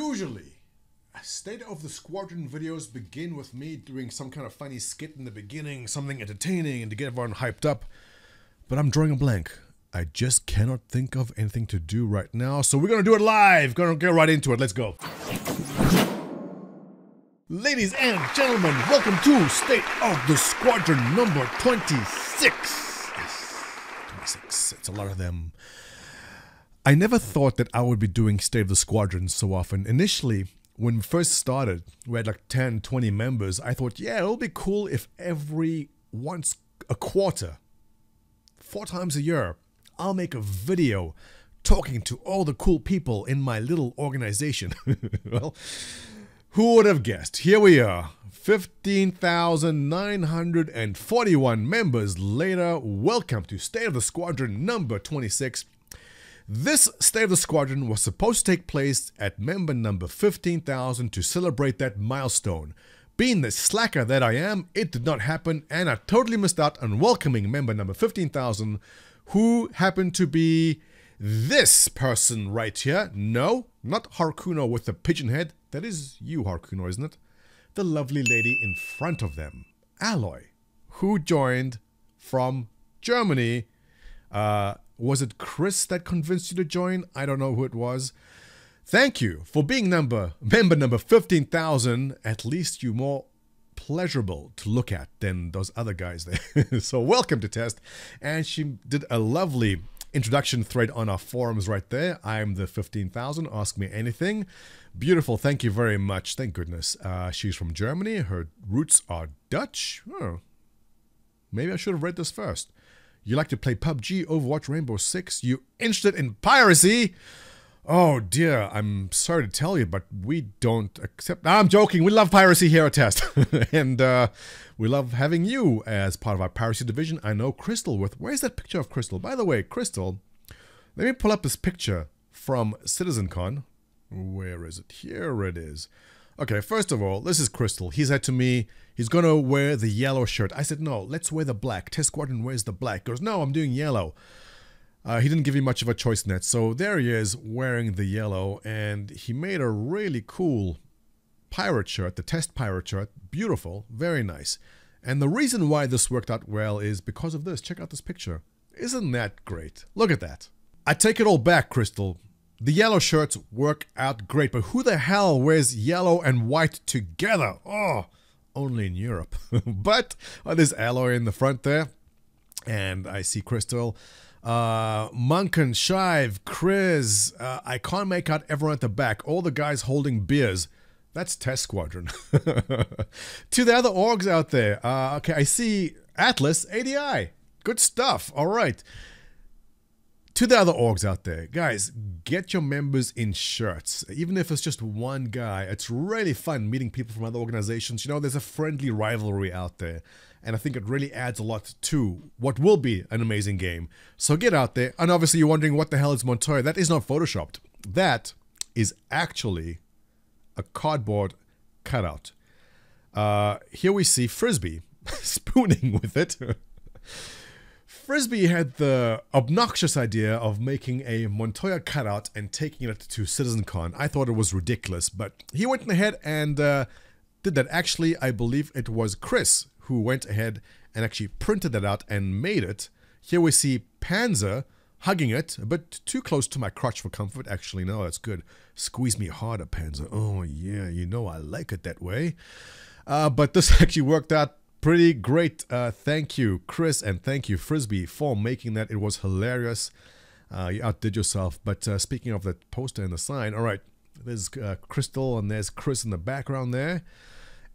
Usually, State of the Squadron videos begin with me doing some kind of funny skit in the beginning, something entertaining and to get everyone hyped up. But I'm drawing a blank. I just cannot think of anything to do right now, so we're gonna do it live! Gonna get right into it, let's go. Ladies and gentlemen, welcome to State of the Squadron number 26. Yes, 26, it's a lot of them. I never thought that I would be doing State of the Squadron so often. Initially, when we first started, we had like 10, 20 members. I thought, yeah, it'll be cool if every once a quarter, 4 times a year, I'll make a video talking to all the cool people in my little organization. Well, who would have guessed? Here we are, 15,941 members later. Welcome to State of the Squadron number 26. This State of the Squadron was supposed to take place at member number 15,000 to celebrate that milestone. Being the slacker that I am, it did not happen, and I totally missed out on welcoming member number 15,000, who happened to be this person right here. No, not Harkuno with the pigeon head. That is you, Harkuno, isn't it? The lovely lady in front of them, Aloy, who joined from Germany. Was it Chris that convinced you to join? I don't know who it was. Thank you for being member number 15,000. At least you're more pleasurable to look at than those other guys there. So welcome to Test. And she did a lovely introduction thread on our forums right there. I'm the 15,000. Ask me anything. Beautiful. Thank you very much. Thank goodness. She's from Germany. Her roots are Dutch. Oh, maybe I should have read this first. You like to play PUBG, Overwatch, Rainbow Six? You interested in piracy? Oh dear, I'm sorry to tell you, but we don't accept... I'm joking, we love piracy here at Test. And we love having you as part of our piracy division. I know Crystal with... Where's that picture of Crystal? By the way, Crystal, let me pull up this picture from CitizenCon. Where is it? Here it is. Okay, first of all, this is Crystal. He said to me, he's gonna wear the yellow shirt. I said, no, let's wear the black. Test Squadron wears the black. He goes, no, I'm doing yellow. He didn't give me much of a choice in that. So there he is wearing the yellow, and he made a really cool pirate shirt, the Test pirate shirt. Beautiful, very nice. And the reason why this worked out well is because of this. Check out this picture. Isn't that great? Look at that. I take it all back, Crystal. The yellow shirts work out great, but who the hell wears yellow and white together? Oh, only in Europe. But there's Aloy in the front there, and I see Crystal. Munkin, Shive, Chris. I can't make out everyone at the back. All the guys holding beers. That's Test Squadron. To the other orgs out there. Okay, I see Atlas, ADI. Good stuff. All right. To the other orgs out there, guys, get your members in shirts. Even if it's just one guy, it's really fun meeting people from other organizations. You know, there's a friendly rivalry out there. And I think it really adds a lot to what will be an amazing game. So get out there. And obviously you're wondering what the hell is Montoya. That is not photoshopped. That is actually a cardboard cutout. Here we see Frisbee spooning with it. Frisbee had the obnoxious idea of making a Montoya cutout and taking it to CitizenCon. I thought it was ridiculous, but he went ahead and did that. Actually, I believe it was Chris who went ahead and actually printed that out and made it. Here we see Panzer hugging it, a bit too close to my crotch for comfort. Actually, no, that's good. Squeeze me harder, Panzer. Oh, yeah, you know I like it that way. But this actually worked out pretty great. Thank you, Chris, and thank you, Frisbee, for making that. It was hilarious. You outdid yourself. But speaking of the poster and the sign, all right, there's Crystal and there's Chris in the background there.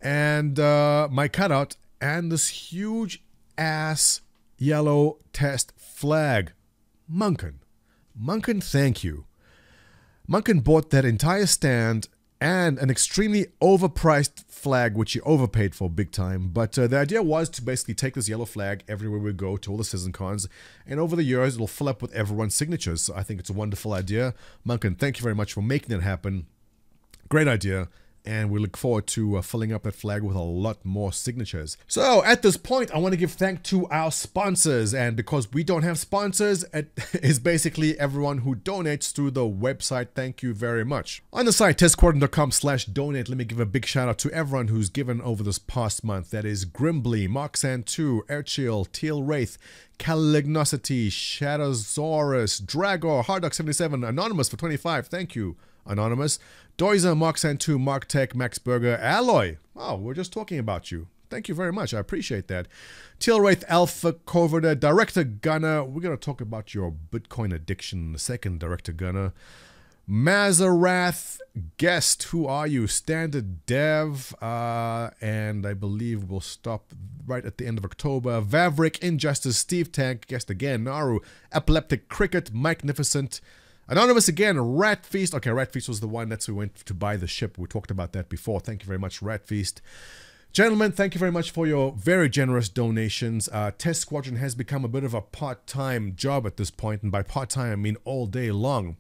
And my cutout and this huge ass yellow Test flag. Munkin, thank you. Munkin bought that entire stand and an extremely overpriced flag, which he overpaid for big time. But the idea was to basically take this yellow flag everywhere we go to all the CitizenCons, and over the years it'll fill up with everyone's signatures. So I think it's a wonderful idea. Munkin, thank you very much for making that happen. Great idea. And we look forward to filling up that flag with a lot more signatures. So at this point, I want to give thanks to our sponsors. And because we don't have sponsors, it is basically everyone who donates through the website. Thank you very much. On the site, testsquadron.com/donate, let me give a big shout out to everyone who's given over this past month. That is Grimbly, Marksan2, Airchill, Teal Wraith, Calignosity, Shadowsaurus, Dragor, Harddock77, Anonymous for 25. Thank you, Anonymous. Doizer, Marksan2, Mark Tech, Max Berger, Alloy. Oh, we're just talking about you. Thank you very much. I appreciate that. Teal Wraith, Alpha Coverter, Director Gunner. We're going to talk about your Bitcoin addiction in a second, Director Gunner. Mazarath, Guest, who are you? Standard Dev, and I believe we'll stop right at the end of October. Vavrick, Injustice, Steve Tank, Guest again, Naru, Epileptic Cricket, Magnificent, Anonymous again, Rat Feast. Okay, Rat Feast was the one that's who went to buy the ship. We talked about that before. Thank you very much, Rat Feast. Gentlemen, thank you very much for your very generous donations. Test Squadron has become a bit of a part-time job at this point, and by part-time I mean all day long.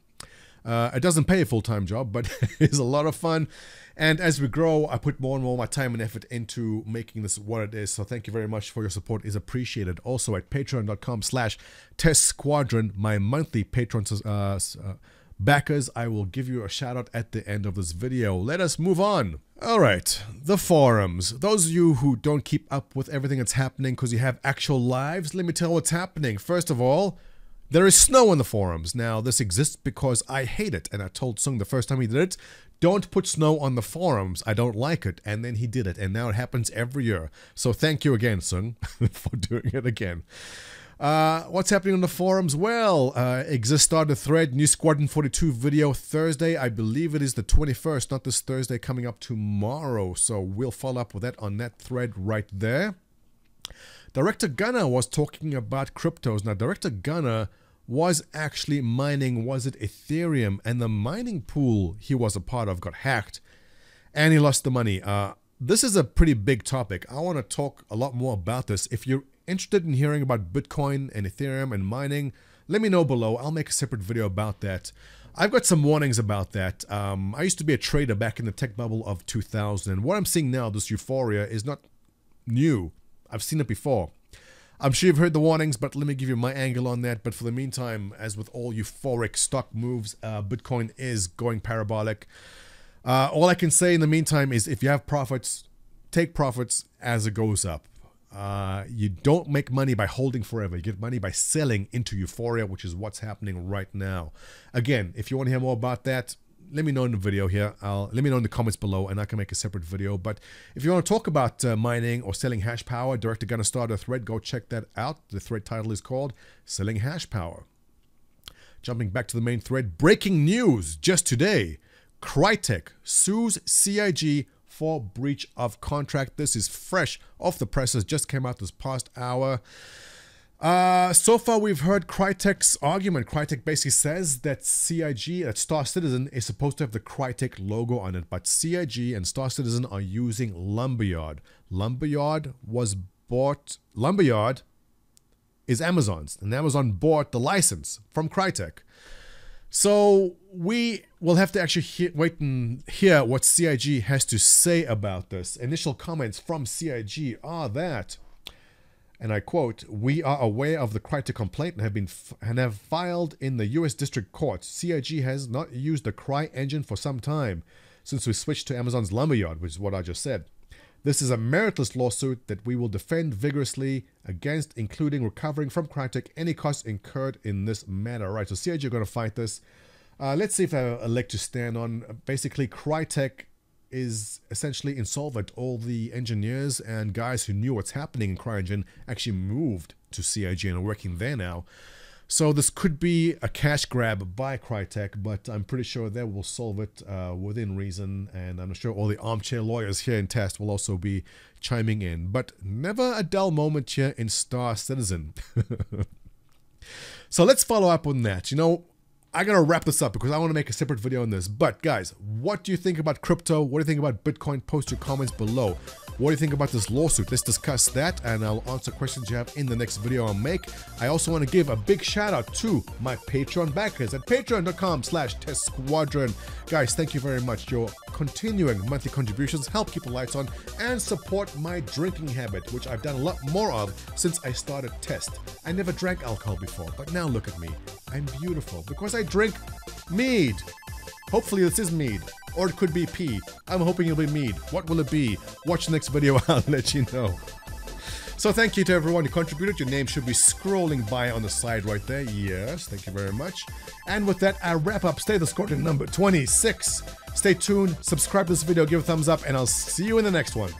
It doesn't pay a full-time job, but it's a lot of fun. And as we grow, I put more and more of my time and effort into making this what it is. So thank you very much for your support. Is appreciated. Also at patreon.com/testsquadron, my monthly patrons backers, I will give you a shout out at the end of this video. Let us move on. All right, the forums. Those of you who don't keep up with everything that's happening because you have actual lives, let me tell you what's happening. First of all, there is snow on the forums. Now, this exists because I hate it, and I told Sung the first time he did it, don't put snow on the forums. I don't like it. And then he did it, and now it happens every year. So thank you again, Sung, for doing it again. What's happening on the forums? Well, Exist started a thread, new Squadron 42 video Thursday. I believe it is the 21st, not this Thursday, coming up tomorrow. So we'll follow up with that on that thread right there. Director Gunner was talking about cryptos. Now, Director Gunner was actually mining, was it Ethereum? And the mining pool he was a part of got hacked, and he lost the money. This is a pretty big topic. I want to talk a lot more about this. If you're interested in hearing about Bitcoin and Ethereum and mining, let me know below. I'll make a separate video about that. I've got some warnings about that. I used to be a trader back in the tech bubble of 2000, and what I'm seeing now, this euphoria, is not new. I've seen it before. I'm sure you've heard the warnings, but let me give you my angle on that. But for the meantime, as with all euphoric stock moves, Bitcoin is going parabolic. All I can say in the meantime is if you have profits, take profits as it goes up. You don't make money by holding forever. You get money by selling into euphoria, which is what's happening right now. Again, if you want to hear more about that, let me know in the video here. Let me know in the comments below, and I can make a separate video. But if you want to talk about mining or selling hash power, Director Gunner started a thread. Go check that out. The thread title is called Selling Hash Power. Jumping back to the main thread, breaking news just today. Crytek sues CIG for breach of contract. This is fresh off the presses, just came out this past hour. So far we've heard Crytek's argument. Crytek basically says that CIG, that Star Citizen, is supposed to have the Crytek logo on it, but CIG and Star Citizen are using Lumberyard. Lumberyard is Amazon's, and Amazon bought the license from Crytek. So we will have to actually wait and hear what CIG has to say about this. Initial comments from CIG are that, and I quote, "We are aware of the Crytek complaint and have filed in the US District Court. CIG has not used the Cry engine for some time, since we switched to Amazon's Lumberyard," which is what I just said. "This is a meritless lawsuit that we will defend vigorously against, including recovering from Crytek any costs incurred in this matter." Right, so CIG are going to fight this. Let's see if I have a leg to stand on. Basically, Crytek is essentially insolvent. All the engineers and guys who knew what's happening in CryEngine actually moved to CIG and are working there now. So this could be a cash grab by Crytek, but I'm pretty sure they will solve it within reason, and I'm sure all the armchair lawyers here in Test will also be chiming in. But never a dull moment here in Star Citizen. So let's follow up on that. You know, I gotta wrap this up because I want to make a separate video on this. But guys, what do you think about crypto? What do you think about Bitcoin? Post your comments below. What do you think about this lawsuit? Let's discuss that, and I'll answer questions you have in the next video I'll make. I also want to give a big shout out to my Patreon backers at patreon.com/testsquadron. Guys, thank you very much. Your continuing monthly contributions help keep the lights on and support my drinking habit, which I've done a lot more of since I started Test. I never drank alcohol before, but now look at me. I'm beautiful because I drink mead. Hopefully this is mead, or it could be pee. I'm hoping it'll be mead. What will it be? Watch the next video, I'll let you know. So thank you to everyone who contributed. Your name should be scrolling by on the side right there. Yes, thank you very much. And with that, I wrap up State of the Squadron number 26. Stay tuned, subscribe to this video, give a thumbs up, and I'll see you in the next one.